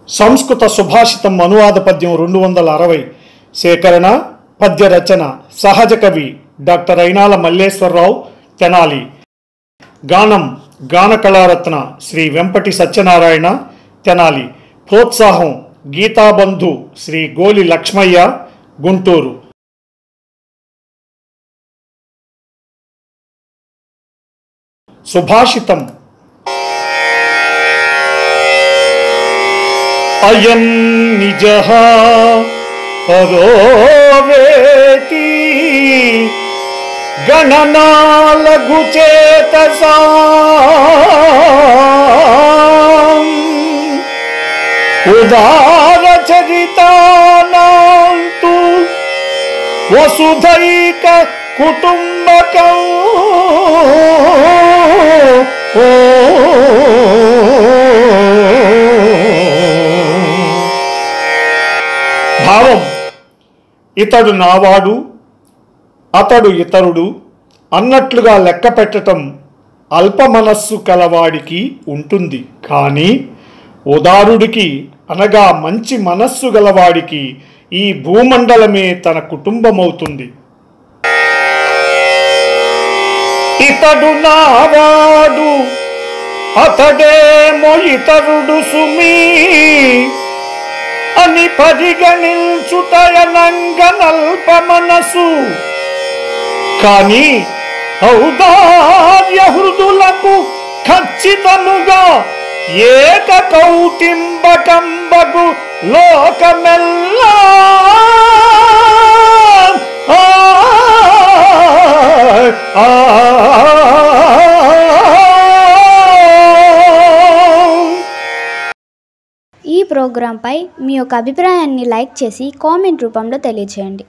సంస్కృత సుభాషితం అనువాద పద్యం 260 సేకరణ పద్య రచన సహజ కవి డాక్టర్ అయినాల మల్లేశ్వరరావు తెనాలి. గానం గాన కళారత్న శ్రీ వెంపటి సత్యనారాయణ తెనాలి. ప్రోత్సాహం గీతాబంధు శ్రీ గోలి లక్ష్మయ్య గుంటూరు. సుభాషితం. అయం నిజః పరో వేతి గణనాలఘు చేతసాం ఉదార చరితానాం తు వసుధైక కుటుంబకం భావం ఇతడు నావాడు అతడు ఇతరుడు అన్నట్లుగా లెక్క పెట్టడం అల్ప మనస్సు కలవాడికి ఉంటుంది. కానీ ఉదారుడికి అనగా మంచి మనస్సు గలవాడికి ఈ భూమండలమే తన కుటుంబమవుతుంది. ఇతడు నావాడు అతడేమో ఇతరుడు సుమీ అని పరిగణించుటయనంగనల్ప మనసు. కానీ ఔదార్య హృదులకు ఖచ్చితముగా ఏక కౌటింబకంబగు లోకమెల్లా ఈ ప్రోగ్రాంపై మీ యొక్క అభిప్రాయాన్ని లైక్ చేసి కామెంట్ రూపంలో తెలియజేయండి.